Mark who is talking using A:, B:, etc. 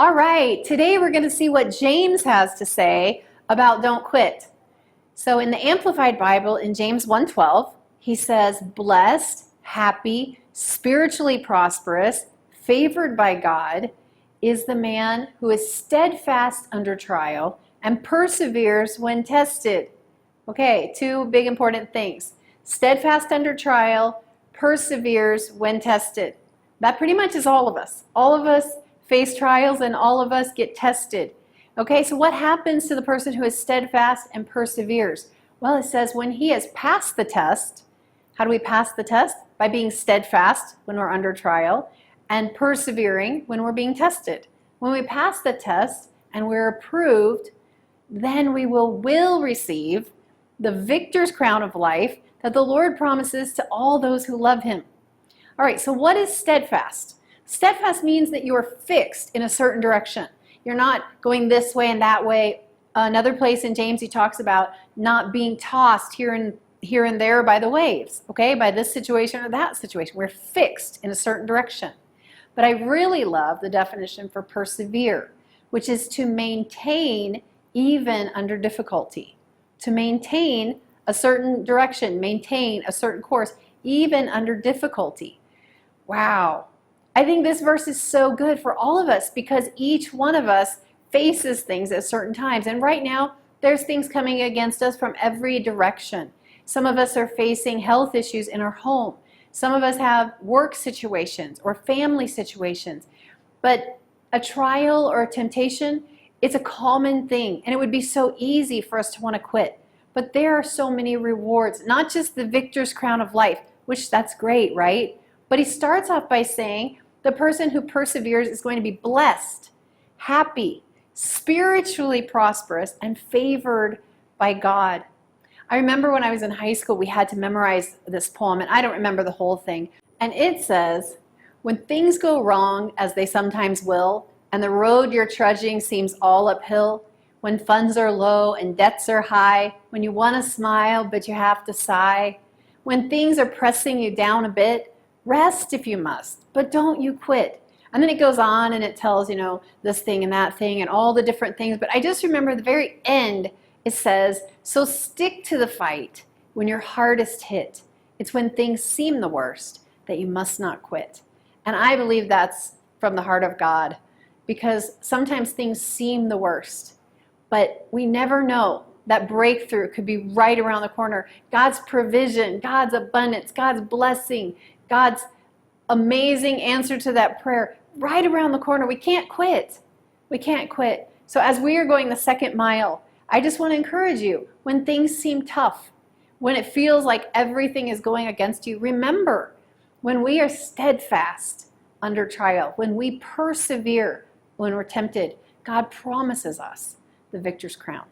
A: All right, today we're going to see what James has to say about don't quit. So in the Amplified Bible, in James 1:12, he says, blessed, happy, spiritually prosperous, favored by God, is the man who is steadfast under trial and perseveres when tested. Okay, two big important things. Steadfast under trial, perseveres when tested. That pretty much is all of us. All of us face trials and all of us get tested. Okay, so what happens to the person who is steadfast and perseveres? Well, it says when he has passed the test. How do we pass the test? By being steadfast when we're under trial and persevering when we're being tested. When we pass the test and we're approved, then we will receive the victor's crown of life that the Lord promises to all those who love him. All right, so what is steadfast? Steadfast means that you are fixed in a certain direction. You're not going this way and that way. Another place in James he talks about not being tossed here and there by the waves, okay, by this situation or that situation. We're fixed in a certain direction. But I really love the definition for persevere, which is to maintain even under difficulty. To maintain a certain direction, maintain a certain course, even under difficulty. Wow. I think this verse is so good for all of us because each one of us faces things at certain times. And right now, there's things coming against us from every direction. Some of us are facing health issues in our home. Some of us have work situations or family situations. But a trial or a temptation, it's a common thing. And it would be so easy for us to want to quit. But there are so many rewards, not just the victor's crown of life, which that's great, right? But he starts off by saying the person who perseveres is going to be blessed, happy, spiritually prosperous, and favored by God. I remember when I was in high school, we had to memorize this poem, and I don't remember the whole thing. And it says, when things go wrong, as they sometimes will, and the road you're trudging seems all uphill, when funds are low and debts are high, when you want to smile but you have to sigh, when things are pressing you down a bit, rest if you must, but don't you quit. And then it goes on and it tells, this thing and that thing and all the different things. But I just remember the very end, it says, so stick to the fight when you're hardest hit. It's when things seem the worst that you must not quit. And I believe that's from the heart of God because sometimes things seem the worst, but we never know. That breakthrough could be right around the corner. God's provision, God's abundance, God's blessing, God's amazing answer to that prayer right around the corner. We can't quit. We can't quit. So as we are going the second mile, I just want to encourage you, when things seem tough, when it feels like everything is going against you, remember, when we are steadfast under trial, when we persevere, when we're tempted, God promises us the victor's crown.